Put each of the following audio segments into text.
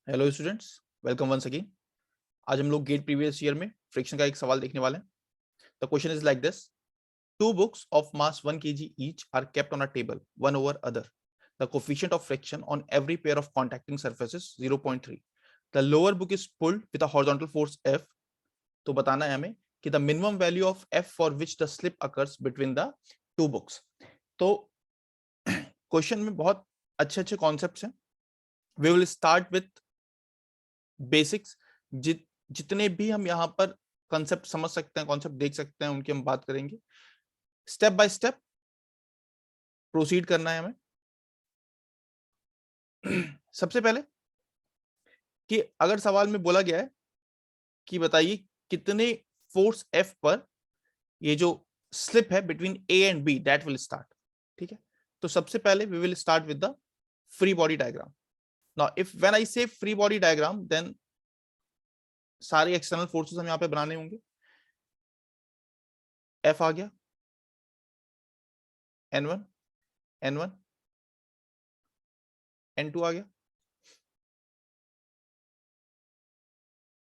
Hello students, welcome once again. आज हम लोग गेट प्रीवियस ईयर में फ्रिक्शन का एक सवाल देखने वाले हैं। The question is like this: two books of mass 1 kg each are kept on a table, one over other. The coefficient of friction on every pair of contacting surfaces 0.3. The lower book is pulled with a horizontal force F. तो बताना है हमें कि the minimum value of F for which the slip occurs between the two books. तो question में बहुत अच्छे अच्छे कॉन्सेप्ट्स हैं। We will start with basics. जितने भी हम यहाँ पर कॉन्सेप्ट समझ सकते हैं, कॉन्सेप्ट देख सकते हैं, उनकी हम बात करेंगे। स्टेप बाय स्टेप प्रोसीड करना है हमें। सबसे पहले कि अगर सवाल में बोला गया है कि बताइए कितने फोर्स एफ पर ये जो स्लिप है between A and B that will start. ठीक है, तो सबसे पहले we will start with the free body diagram. Now if when I say free body diagram, then सारे एक्सटर्नल फोर्सेस हम यहाँ पे बनाने होंगे। एफ आ गया, N1, N1, N2 आ गया,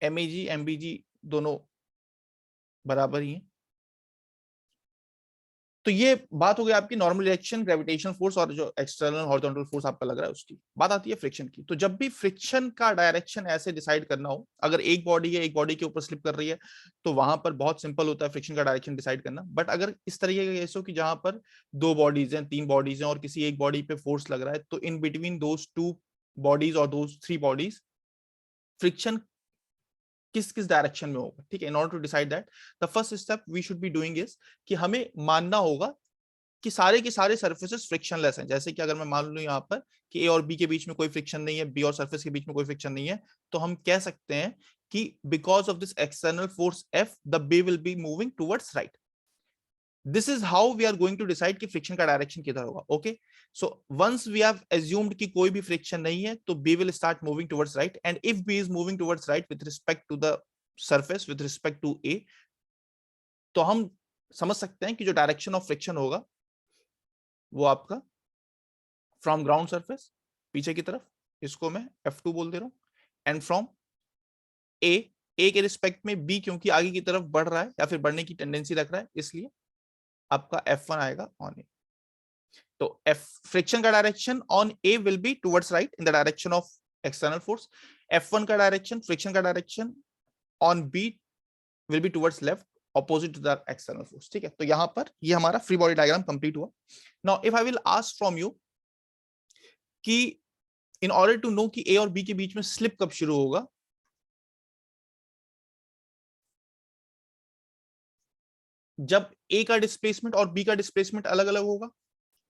MEG MBG दोनों बराबर ही हैं। तो ये बात हो गई आपकी नॉर्मल रिएक्शन, ग्रेविटेशनल फोर्स और जो एक्सटर्नल हॉरिजॉन्टल फोर्स आपका लग रहा है उसकी। बात आती है फ्रिक्शन की। तो जब भी फ्रिक्शन का डायरेक्शन ऐसे डिसाइड करना हो, अगर एक बॉडी है, एक बॉडी के ऊपर स्लिप कर रही है, तो वहां पर बहुत सिंपल होता है फ्रिक्शन का डायरेक्शन डिसाइड करना। बट अगर इस तरीके का केस हो कि जहां पर दो बॉडीज हैं, तीन बॉडीज हैं और किसी एक बॉडी पे फोर्स लग रहा है, तो in between those two bodies और दोज थ्री बॉडीज फ्रिक्शन किस किस डायरेक्शन में होगा। ठीक है, in order to decide that the first step we should be doing is कि हमें मानना होगा कि सारे के सारे सर्फेसेस फ्रिक्शनलेस हैं। जैसे कि अगर मैं मान लूं यहाँ पर कि ए और बी के बीच में कोई फ्रिक्शन नहीं है, बी और सरफेस के बीच में कोई फ्रिक्शन नहीं है, तो हम कह सकते हैं कि because of this external force F the B will be moving towards right. This is how we are going to decide कि फ्रिक्शन का डायरेक्शन किधर होगा। Okay, so once we have assumed कि कोई भी फ्रिक्शन नहीं है, तो B will start moving towards right. And if B is moving towards right with respect to the surface, with respect to A, तो हम समझ सकते हैं कि जो डायरेक्शन ऑफ फ्रिक्शन होगा वो आपका फ्रॉम ग्राउंड सरफेस पीछे की तरफ, इसको मैं F2 बोल दे रहा हूं, एंड फ्रॉम ए के रिस्पेक्ट में बी क्योंकि आगे की तरफ बढ़ रहा है या फिर बढ़ने की टेंडेंसी रख रहा है, इसलिए आपका F1 आएगा ऑन ए। तो एफ फ्रिक्शन का direction on A will be towards right in the direction of external force. F1 का डायरेक्शन, फ्रिक्शन का direction on B will be towards left opposite to the external force. ठीक है, तो यहां पर ये हमारा फ्री बॉडी डायग्राम कंप्लीट हुआ। Now if I will ask from you कि इन ऑर्डर टू नो कि ए और बी के बीच में स्लिप कब शुरू होगा, जब ए का डिस्प्लेसमेंट और बी का डिस्प्लेसमेंट अलग अलग होगा।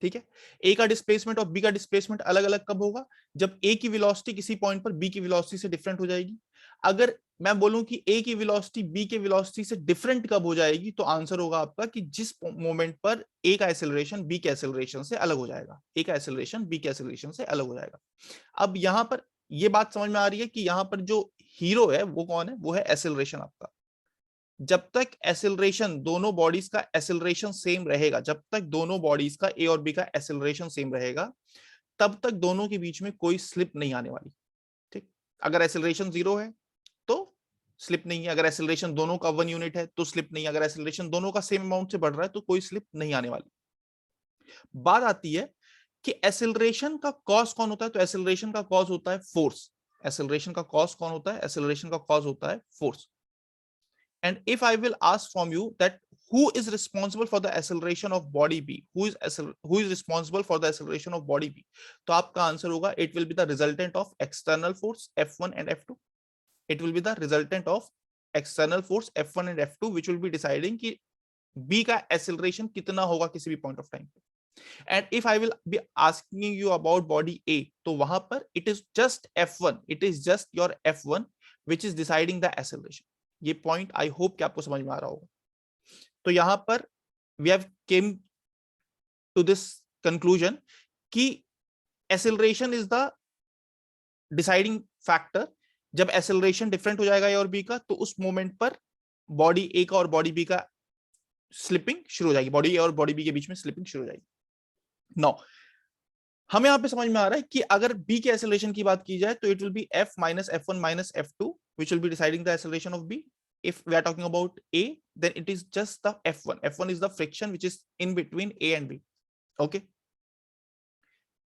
ठीक है, ए का डिस्प्लेसमेंट और बी का डिस्प्लेसमेंट अलग अलग कब होगा? जब ए की वेलोसिटी किसी पॉइंट पर बी की वेलोसिटी से डिफरेंट हो जाएगी। अगर मैं बोलूं कि ए की वेलोसिटी बी के वेलोसिटी से डिफरेंट कब हो जाएगी, तो आंसर होगा आपका कि जिस मोमेंट पर ए का एक्सेलरेशन बी के एक्सेलरेशन से अलग हो जाएगा। ए का एक्सेलरेशन बी के एक्सेलरेशन से अलग हो जाएगा। अब यहां पर यह बात समझ में आ रही है कि यहां पर जो हीरो है वो कौन है? वो है एक्सेलरेशन आपका। जब तक एसिलरेशन, दोनों बॉडीज का एसिलरेशन सेम रहेगा, जब तक दोनों बॉडीज का ए और बी का एसिलरेशन सेम रहेगा, तब तक दोनों के बीच में कोई स्लिप नहीं आने वाली। ठीक, अगर एसिलरेशन 0 है तो स्लिप नहीं है, अगर एसिलरेशन दोनों का 1 यूनिट है तो स्लिप नहीं, अगर एसिलरेशन दोनों का सेम अमाउंट से बढ़ रहा है तो कोई स्लिप नहीं आने वाली। बात आती है कि एसिलरेशन का कॉज कौन होता है? तो एसिलरेशन का कॉज होता है फोर्स। एसिलरेशन का कॉज कौन होता है? एसिलरेशन का कॉज होता है force. And if I will ask from you that who is responsible for the acceleration of body B, who is responsible for the acceleration of body B, तो आपका answer होगा it will be the resultant of external force F1 and F2. It will be the resultant of external force F1 and F2 which will be deciding कि B का acceleration कितना होगा किसी भी point of time पे. And if I will be asking you about body A, तो वहां पर it is just F1, it is just your F1 which is deciding the acceleration. ये पॉइंट आई होप कि आपको समझ में आ रहा होगा। तो यहां पर we have came to this conclusion कि acceleration is the deciding factor. जब एक्सेलरेशन डिफरेंट हो जाएगा ए और बी का, तो उस मोमेंट पर बॉडी ए का और बॉडी बी का स्लिपिंग शुरू हो जाएगी, बॉडी ए और बॉडी बी के बीच में स्लिपिंग शुरू हो जाएगी। नाउ हमें यहाँ पे समझ में आ रहा है कि अगर b के एक्सेलरेशन की बात की जाए तो it will be f minus f1 minus f2 which will be deciding the acceleration of b. If we are talking about a, then it is just the f1. f1 is the friction which is in between a and b. okay?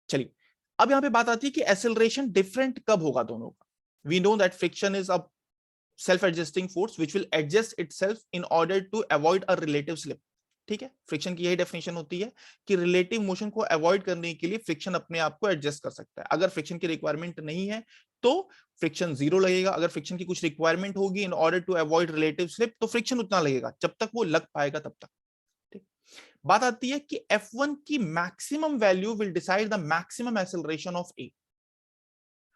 चलिए, अब यहाँ पे बात आती है कि acceleration different कब होगा दोनों का. We know that friction is a self adjusting force which will adjust itself in order to avoid a relative slip. ठीक है, फ्रिक्शन की यही डेफिनेशन होती है कि रिलेटिव मोशन को अवॉइड करने के लिए फ्रिक्शन अपने आप को एडजस्ट कर सकता है. अगर फ्रिक्शन की रिक्वायरमेंट नहीं है तो फ्रिक्शन जीरो लगेगा. अगर फ्रिक्शन की कुछ रिक्वायरमेंट होगी in order to avoid relative slip तो फ्रिक्शन उतना लगेगा जब तक वो लग पाएगा तब तक. बात आती है कि F1 की maximum value will decide the maximum acceleration of A.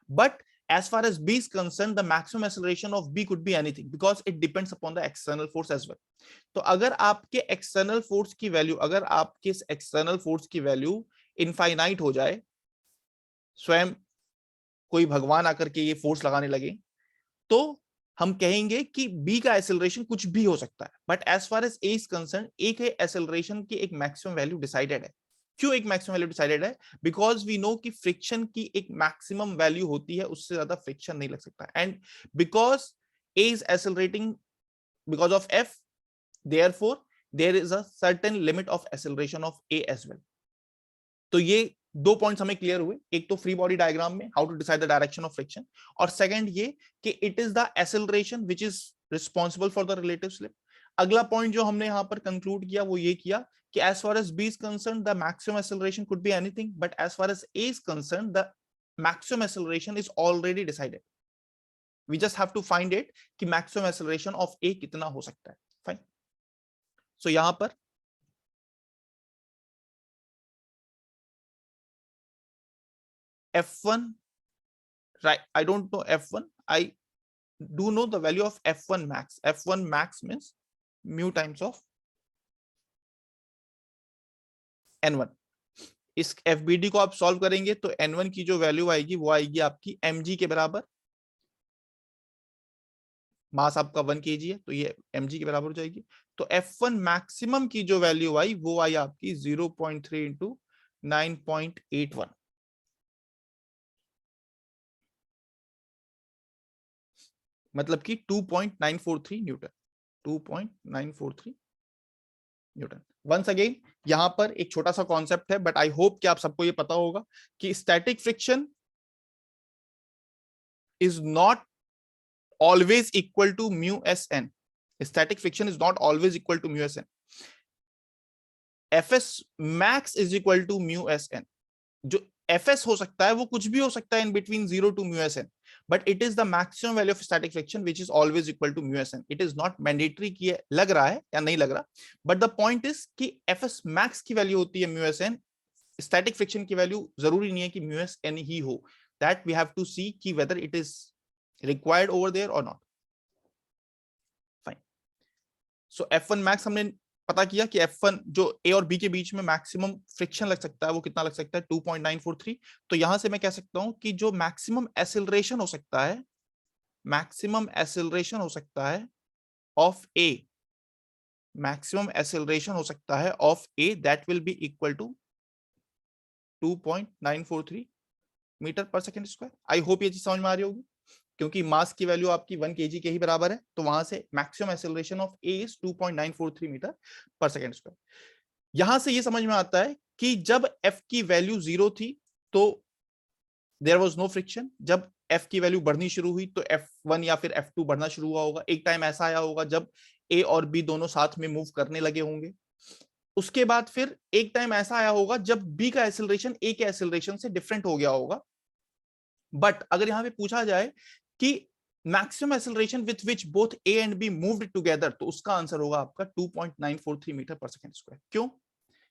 But as far as B is concerned, the maximum acceleration of B could be anything because it depends upon the external force as well. तो अगर आपके external force की value, अगर आपके external force की value infinite हो जाए, स्वयं कोई भगवान आकर के ये फोर्स लगाने लगे, तो हम कहेंगे कि बी का एक्सेलरेशन कुछ भी हो सकता है. But as far as A is concerned, A के एक्सेलरेशन की एक मैक्सिमम वैल्यू डिसाइडेड है. क्यों एक मैक्सिमम वैल्यू डिसाइडेड है? बिकॉज वी नो कि फ्रिक्शन की एक मैक्सिमम वैल्यू होती है, उससे ज्यादा फ्रिक्शन नहीं लग सकता. And because A is accelerating because of F, therefore there is a certain limit of acceleration of A as well. तो ये दो पॉइंट्स हमें क्लियर हुए. एक तो फ्री बॉडी डायग्राम में how to decide the direction of friction, और second ये कि it is the acceleration which is responsible for the relative slip. अगला पॉइंट जो हमने यहां पर कंक्लूड किया वो ये किया कि as far as B is concern the maximum acceleration could be anything, but as far as A is concern the maximum acceleration is already decided. We just have to find it कि maximum acceleration of A कितना हो सकता है. Fine. सो यहां पर F1, right? I don't know F1. I do know the value of F1 max. F1 max means mu times of N1. इस FBD को आप सॉल्व करेंगे तो N1 की जो वैल्यू आएगी वो आएगी आपकी mg के बराबर. मास आपका 1 kg है तो ये mg के बराबर हो जाएगी. तो F1 मैक्सिमम की जो वैल्यू आई वो आई आपकी 0.3 इंटू 9.81, मतलब कि 2.943 न्यूटन. 2.943 न्यूटन. वंस अगेन यहां पर एक छोटा सा कॉन्सेप्ट है, बट आई होप कि आप सबको ये पता होगा कि static friction is not always equal to mu S N. Static friction is not always equal to mu S N. F S max is equal to mu S N. जो F S हो सकता है वो कुछ भी हो सकता है in between 0 to mu S N, but it is the maximum value of static friction which is always equal to mu S N. It is not mandatory कि लग रहा है या नहीं लग रहा, बट द पॉइंट इज कि F S max की वैल्यू होती है mu S N. Static friction की वैल्यू जरूरी नहीं है कि म्यू एस एन ही हो. That we have to see कि whether it is required over there और not. Fine. So F1 max हमने पता किया कि F1 जो A और B के बीच में मैक्सिमम फ्रिक्शन लग सकता है वो कितना लग सकता है, 2.943. तो यहां से मैं कह सकता हूं कि जो मैक्सिमम एक्सेलरेशन हो सकता है, मैक्सिमम एक्सेलरेशन हो सकता है ऑफ A, मैक्सिमम एक्सेलरेशन हो सकता है of A that will be equal to 2.943 metre per second square. I hope ये चीज समझ में आ रही होगी, क्योंकि मास की वैल्यू आपकी 1 kg के ही बराबर है, तो वहां से maximum acceleration of A is 2.943 metre per second square. यहां से ये समझ में आता है कि जब एफ की वैल्यू 0 थी तो देयर वाज नो फ्रिक्शन. जब एफ की वैल्यू बढ़नी शुरू हुई तो F1 या फिर F2 बढ़ना शुरू हुआ होगा. एक टाइम ऐसा आया होगा जब ए और बी दोनों साथ में मूव करने लगे होंगे. उसके बाद फिर एक टाइम ऐसा आया होगा जब बी का एक्सेलरेशन ए के एक्सेलरेशन से डिफरेंट हो गया होगा. बट अगर यहां पे पूछा जाए कि maximum acceleration with which both A and be moved together, तो उसका आंसर होगा आपका 2.943 मीटर पर सेकंड स्क्वायर. क्यों?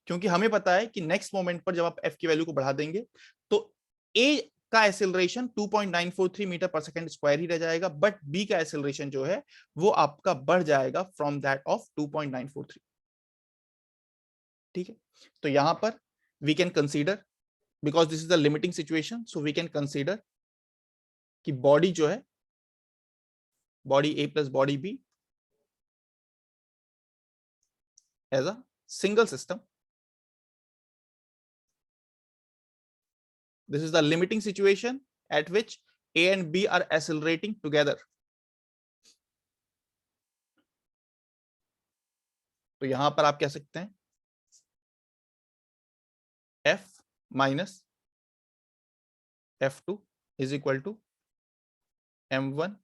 क्योंकि हमें पता है कि नेक्स्ट मोमेंट पर जब आप एफ की वैल्यू को बढ़ा देंगे तो ए का एक्सेलरेशन 2.943 मीटर पर सेकंड स्क्वायर ही रह जाएगा, बट बी का एक्सेलरेशन जो है वो आपका बढ़ जाएगा फ्रॉम दैट ऑफ 2.943. ठीक है, तो यहां पर we can consider, because this is the limiting situation, so we can consider कि बॉडी जो है, body A plus body B as a single system This is the limiting situation at which A and B are accelerating together. तो यहां पर आप कह सकते हैं F minus F2 is equal to M1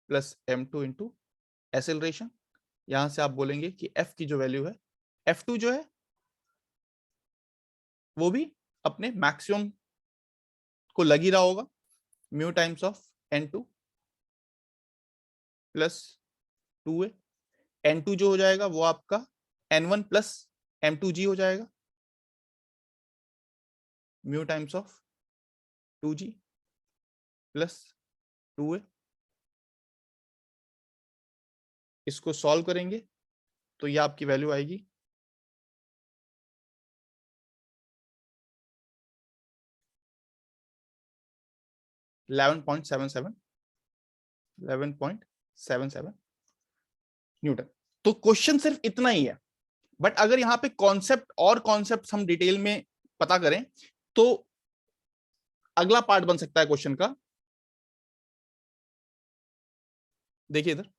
plus M2 into acceleration. यहां से आप बोलेंगे कि F की जो वैल्यू है, F2 जो है वो भी अपने मैक्सिमम को लग ही रहा होगा, mu times of N2 plus 2A. N2 जो हो जाएगा वो आपका N1 प्लस M2G हो जाएगा, mu times of 2G plus 2A. इसको सॉल्व करेंगे तो ये आपकी वैल्यू आएगी 11.77 न्यूटन. तो क्वेश्चन सिर्फ इतना ही है, बट अगर यहाँ पे कॉन्सेप्ट और कॉन्सेप्ट हम डिटेल में पता करें तो अगला पार्ट बन सकता है क्वेश्चन का. देखिए इधर,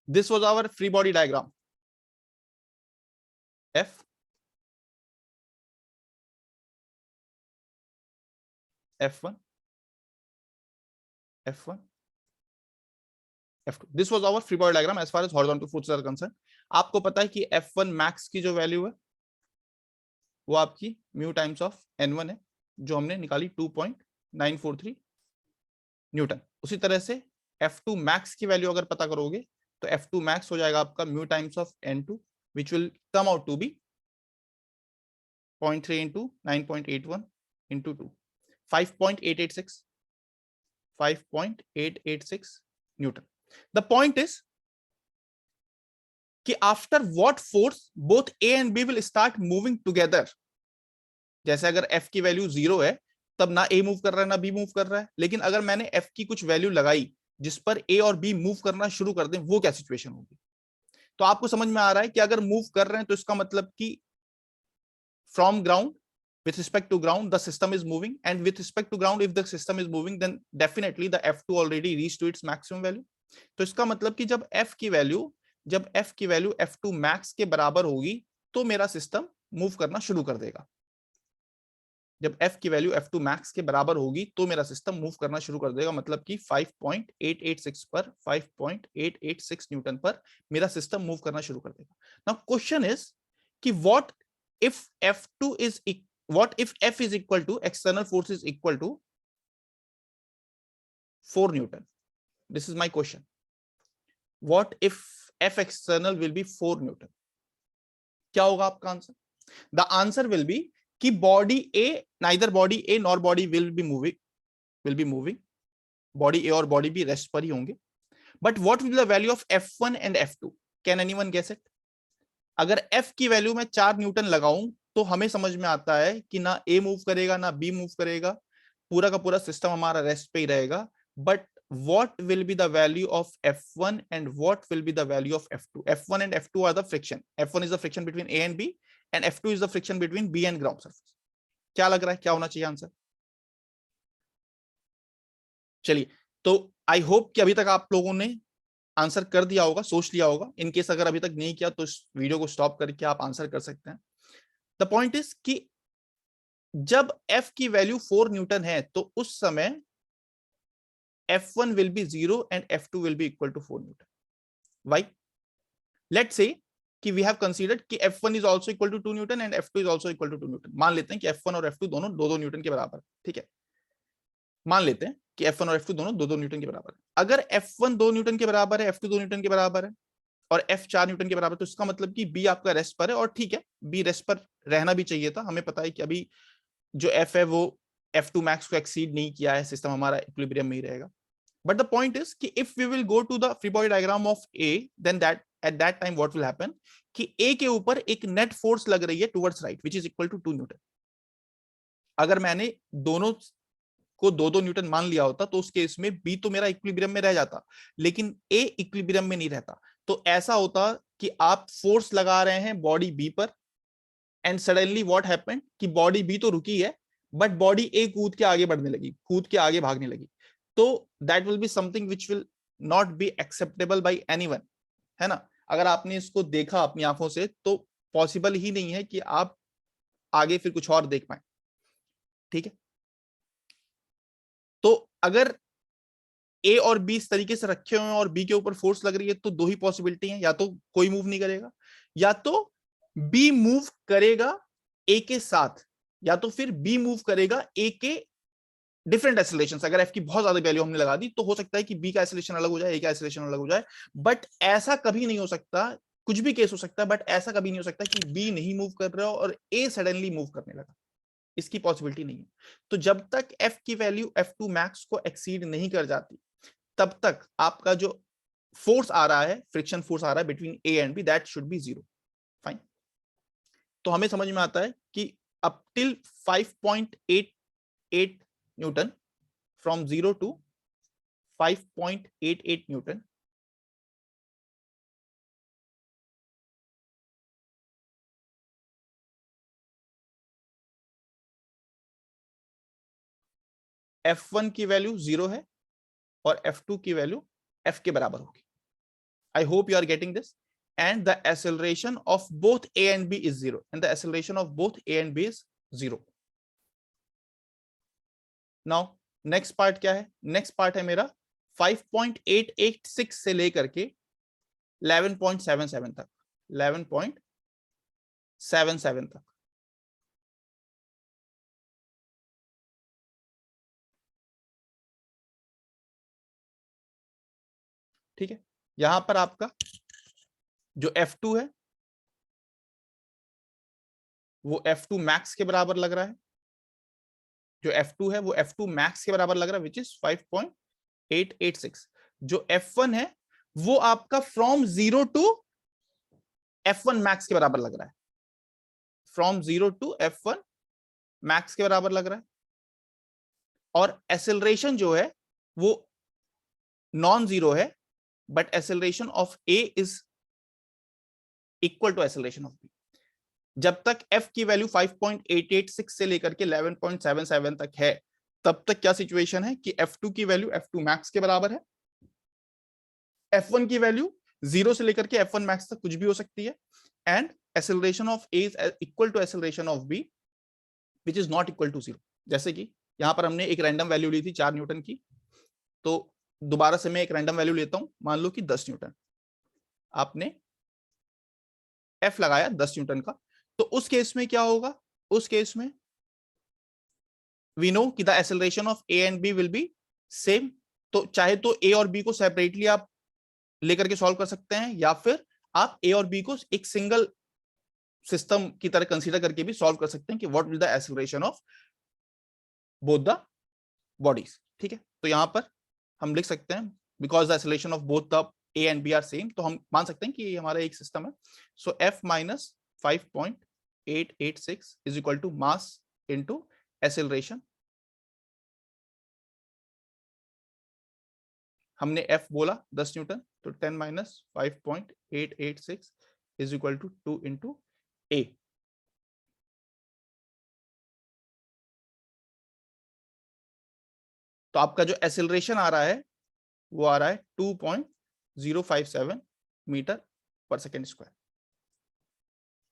this was our free body diagram. F, F1, F1, F2. This was our free body diagram as far as horizontal forces are concerned. आपको पता है कि F1 max की जो वैल्यू है वो आपकी म्यू टाइम्स ऑफ N1 है, जो हमने निकाली 2.943 न्यूटन. उसी तरह से F2 max की वैल्यू अगर पता करोगे तो F2 max हो जाएगा आपका mu times of N2 which will come out to be 0.3 into 9.81 into 2, 5.886 Newton. The point is कि after what force both A and B will start moving together. जैसे अगर F की वैल्यू 0 है तब ना A मूव कर रहा है ना B मूव कर रहा है, लेकिन अगर मैंने F की कुछ वैल्यू लगाई जिस पर A और B मूव करना शुरू कर दें, वो क्या सिचुएशन होगी. तो आपको समझ में आ रहा है कि अगर मूव कर रहे हैं तो इसका मतलब कि from ground with respect to ground the system is moving, and with respect to ground if the system is moving then definitely the F2 already reached to its maximum value. तो इसका मतलब कि जब F की value F2 max के बराबर होगी तो मेरा सिस्टम मूव करना शुरू कर देगा. जब F की वैल्यू F2 max के बराबर होगी तो मेरा सिस्टम मूव करना शुरू कर देगा, मतलब कि 5.886 न्यूटन पर मेरा सिस्टम मूव करना शुरू कर देगा. नाउ क्वेश्चन इज कि what if F is equal to external force is equal to 4 Newton. This is my question. What if F external will be 4 Newton? क्या होगा आपका answer? The answer will be कि neither body A nor body will be moving. Body A और body B rest पर ही होंगे. But what will be the value of F1 and F2? Can anyone guess it? अगर F की value में 4 Newton लगाऊं तो हमें समझ में आता है कि ना A मूव करेगा ना B मूव करेगा, पूरा का पूरा सिस्टम हमारा रेस्ट पे ही रहेगा. But what will be the value of F1 and what will be the value of F2? F1 and F2 are the friction. F1 is the friction between A and B and F2 is the friction between B and ground surface. क्या लग रहा है, क्या होना चाहिए answer? चलिए, तो I hope कि अभी तक आप लोगों ने आंसर कर दिया होगा, सोच लिया होगा. इन केस अगर अभी तक नहीं किया तो इस वीडियो को स्टॉप करके आप आंसर कर सकते हैं. द पॉइंट इज कि जब F की वैल्यू 4 न्यूटन है तो उस समय F1 will be 0 and F2 will be equal to 4 Newton. Why? Let's say कि we have considered कि F1 is also equal to 2 Newton and F2 is also equal to 2 Newton. मान लेते हैं कि F1 और F2 दोनों 2-2 Newton के बराबर है. ठीक है, मान लेते हैं कि F1 और F2 दोनों 2-2 न्यूटन के बराबर है. अगर F1 2 न्यूटन के बराबर है, F2 2 न्यूटन के बराबर है और F 4 न्यूटन के बराबर, तो इसका मतलब कि B आपका रेस्ट पर है. और ठीक है, B रेस्ट पर रहना भी चाहिए था. हमें पता है कि अभी जो F है वो F2 max को एक्सीड नहीं किया है, सिस्टम हमारा इक्विलिब्रियम में ही रहेगा. But the point is कि if we will go to the free body diagram of A, then at that time what will happen कि A के ऊपर एक net force लग रही है towards right, which is equal to 2 Newton. अगर मैंने दोनों को 2-2 न्यूटन मान लिया होता तो उस केस में बी तो मेरा इक्विलिब्रियम में रह जाता, लेकिन ए इक्विलिब्रियम में नहीं रहता। तो ऐसा होता कि आप फोर्स लगा रहे हैं बॉडी बी पर, एंड सडनली व्हाट हैपेंड कि बॉडी बी तो रुकी है, बट बॉडी ए कूद के आगे बढ़ने लगी, कूद के आगे भागने लगी। तो that will be something which will not be acceptable bye anyone, है ना। अगर आपने इसको देखा अपनी आंखों से तो पॉसिबल ही नहीं है कि आप आगे फिर कुछ और देख पाए, ठीक है। तो अगर ए और बी इस तरीके से रखे हुए हैं और बी के ऊपर फोर्स लग रही है तो दो ही पॉसिबिलिटी है, या तो कोई मूव नहीं करेगा, या तो बी मूव करेगा ए के साथ, या तो फिर बी मूव करेगा ए के डिफरेंट एसिलेशन। अगर एफ की बहुत ज्यादा वैल्यू हमने लगा दी तो हो सकता है कि बी का एसिलेशन अलग हो जाए, ए का एसिलेशन अलग हो जाए, बट ऐसा कभी नहीं हो सकता। कुछ भी केस हो सकता है बट ऐसा कभी नहीं हो सकता कि बी नहीं मूव कर रहा हो और ए सडनली मूव करने लगा, इसकी पॉसिबिलिटी नहीं है। तो जब तक एफ की वैल्यू F2 मैक्स को एक्सीड नहीं कर जाती तब तक आपका जो फोर्स आ रहा है, फ्रिक्शन फोर्स आ रहा है between A and B, that should be zero. Fine. तो हमें समझ में आता है कि up till 5.88 newton, from 0 to 5.88 newton, F1 की वैल्यू 0 है और F2 की वैल्यू F के बराबर होगी। I hope you are getting this. And the acceleration of both A and B is 0. And the acceleration of both A and B is 0. Now, next part क्या है? Next part है मेरा 5.886 से लेकर के 11.77 तक, 11.77 तक। ठीक है, यहां पर आपका जो F2 है वो F2 मैक्स के बराबर लग रहा है, जो F2 है वो F2 मैक्स के बराबर लग रहा है, विच इज 5.886। जो F1 है वो आपका फ्रॉम 0 टू F1 मैक्स के बराबर लग रहा है, फ्रॉम 0 टू F1 मैक्स के बराबर लग रहा है। और एसेलरेशन जो है वो नॉन जीरो है, but acceleration of A is equal to acceleration of B. जब तक एफ की वैल्यू 5.886 से लेकर के 11.77 तक है, तब तक क्या सिचुएशन है कि F2 की वैल्यू F2 मैक्स के बराबर है, F1 की वैल्यू 0 से लेकर के F1 मैक्स तक कुछ भी हो सकती है, and acceleration of A is equal to acceleration of B which is not equal to 0। जैसे कि यहां पर हमने एक रैंडम वैल्यू ली थी 4 न्यूटन की, तो दोबारा से मैं एक रैंडम वैल्यू लेता हूं, मान लो कि 10 न्यूटन, आपने एफ लगाया 10 न्यूटन का, तो उस केस में क्या होगा? उस केस में वी नो कि the acceleration of A and B will be same. तो चाहे तो ए और बी को सेपरेटली आप लेकर के सॉल्व कर सकते हैं, या फिर आप ए और बी को एक सिंगल सिस्टम की तरह कंसीडर करके भी सॉल्व कर सकते हैं कि what will the acceleration of both the bodies. ठीक है, तो यहां पर हम लिख सकते हैं because the acceleration of both the A and B are same, तो हम मान सकते हैं कि ये हमारा एक सिस्टम है। So F minus 5.886 is equal to mass into acceleration. हमने F बोला 10 न्यूटन, तो 10 minus 5.886 is equal to 2 into A. तो आपका जो एक्सेलरेशन आ रहा है वो आ रहा है 2.057 मीटर पर सेकेंड स्क्वायर।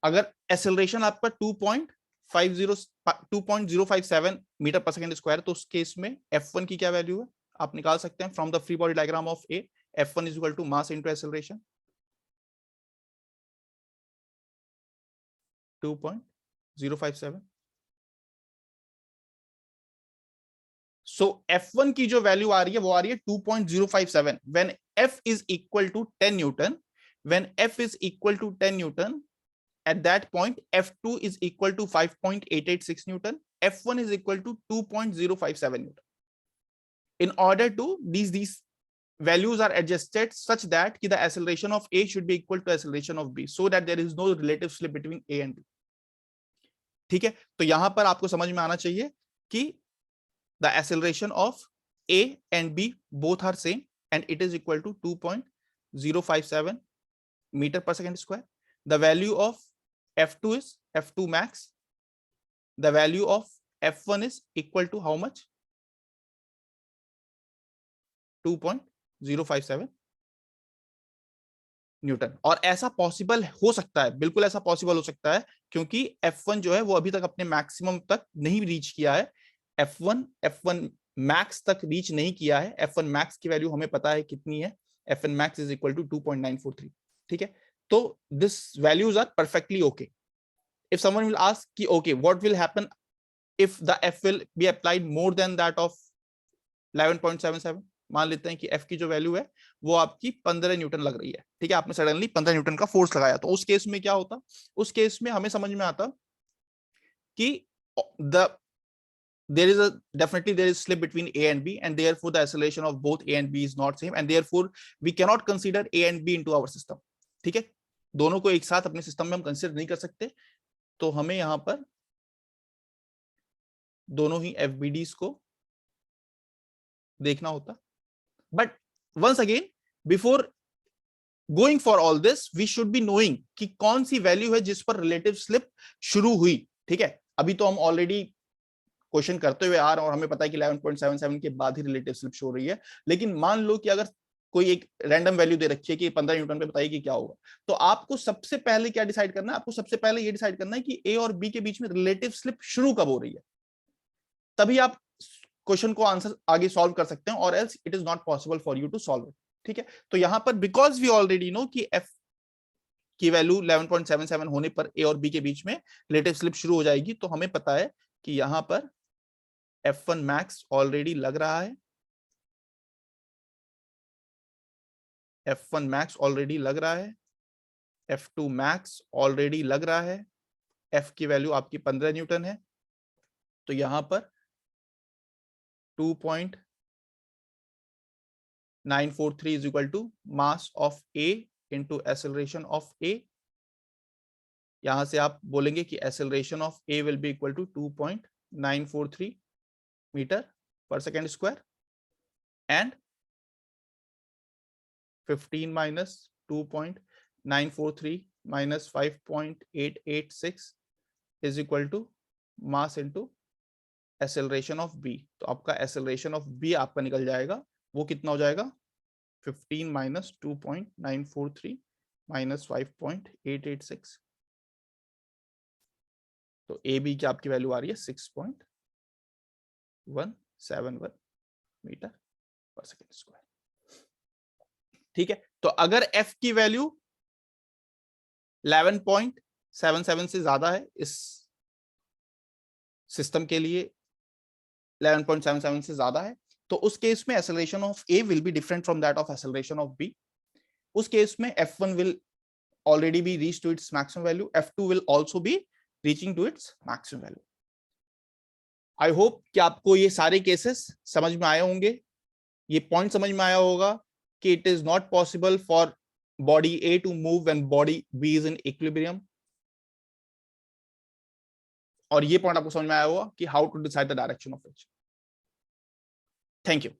अगर एक्सेलरेशन आपका 2.057 मीटर पर सेकेंड स्क्वायर, तो उस केस में F1 की क्या वैल्यू है आप निकाल सकते हैं from the free body diagram of A. F1 is equal to mass into acceleration, 2.057। So F1 की जो वैल्यू आ रही है वो आ रही है 2.057 when F is equal to 10 newton. When F is equal to 10 newton, at that point F2 is equal to 5.886 Newton, F1 is equal to 2.057 Newton. In order to these values are adjusted such that the acceleration of A should be equal to acceleration of B, so that there is no relative slip between A and B. ठीक है, तो यहां पर आपको समझ में आना चाहिए कि the acceleration of A and B both are same and it is equal to 2.057 meter per second square. The value of F2 is F2 max. The value of F1 is equal to how much? 2.057 Newton. और ऐसा possible हो सकता है, बिल्कुल ऐसा possible हो सकता है, क्योंकि F1 जो है वो अभी तक अपने मैक्सिमम तक नहीं रीच किया है. F1 मैक्स तक रीच नहीं किया है. F1 मैक्स की वैल्यू हमें पता है कितनी है. F1 max is equal to 2.943. ठीक है, तो this values are perfectly okay. If someone will ask कि okay what will happen if the F will be applied more than that of 11.77. मान लेते हैं कि F की जो वैल्यू है वो आपकी 15 न्यूटन लग रही है. ठीक है, आपने सडनली 15 न्यूटन का फोर्स लगाया, तो उस केस में क्या होता? उस केस में हमें समझ में आता कि definitely there is slip between A and B, and therefore the acceleration of both A and B is not same, and therefore we cannot consider A and B into our system. ठीक है, दोनों को एक साथ अपने system में हम consider नहीं कर सकते, तो हमें यहां पर दोनों ही FBDs को देखना होता. But once again, before going for all this, we should be knowing कि कौन सी वैल्यू है जिस पर रिलेटिव स्लिप शुरू हुई. ठीक है, अभी तो हम ऑलरेडी क्वेश्चन करते हुए आ रहे हैं और हमें पता है कि 11.77 के बाद ही रिलेटिव स्लिप शो हो रही है. लेकिन मान लो कि अगर कोई एक रैंडम वैल्यू दे रखी है कि 15 न्यूटन पे, बताइए कि क्या होगा. तो आपको सबसे पहले क्या डिसाइड करना है? आपको सबसे पहले ये डिसाइड करना है कि ए और बी के बीच में रिलेटिव स्लिप शुरू कब हो रही है. तभी आप क्वेश्चन को आंसर आगे सॉल्व कर सकते हैं, और else it is not possible for you to solve it. ठीक है, तो यहां पर बिकॉज वी ऑलरेडी नो कि F की वैल्यू 11.77 होने पर ए और बी के बीच में रिलेटिव स्लिप शुरू हो जाएगी, तो हमें पता है कि यहां पर F1 मैक्स ऑलरेडी लग रहा है. F1 मैक्स ऑलरेडी लग रहा है. F2 मैक्स ऑलरेडी लग रहा है. F की वैल्यू आपकी 15 न्यूटन है, तो यहां पर 2.943 is equal to mass of A into acceleration of A. यहां से आप बोलेंगे कि acceleration of A will be equal to 2.943 meter per second square, and 15 minus 2.943 minus 5.886 is equal to mass into acceleration of B. तो आपका acceleration of B आपका निकल जाएगा, वो कितना हो जाएगा? 15 minus 2.943 minus 5.886. तो ए बी की आपकी वैल्यू आ रही है 6.171 मीटर पर सेकेंड स्क्वायर. ठीक है, तो अगर F की वैल्यू 11.77 से ज्यादा है, इस सिस्टम के लिए 11.77 से ज्यादा है, तो उस केस में acceleration of A will be different from that of acceleration of B. उस केस में F1 will already be reached to its maximum value. F2 will also be reaching to its maximum value. I hope कि आपको ये सारे cases समझ में आए होंगे. ये पॉइंट समझ में आया होगा कि it is not possible for body A to move when body B is in equilibrium. और ये पॉइंट आपको समझ में आया होगा कि how to decide the direction of which. Thank you.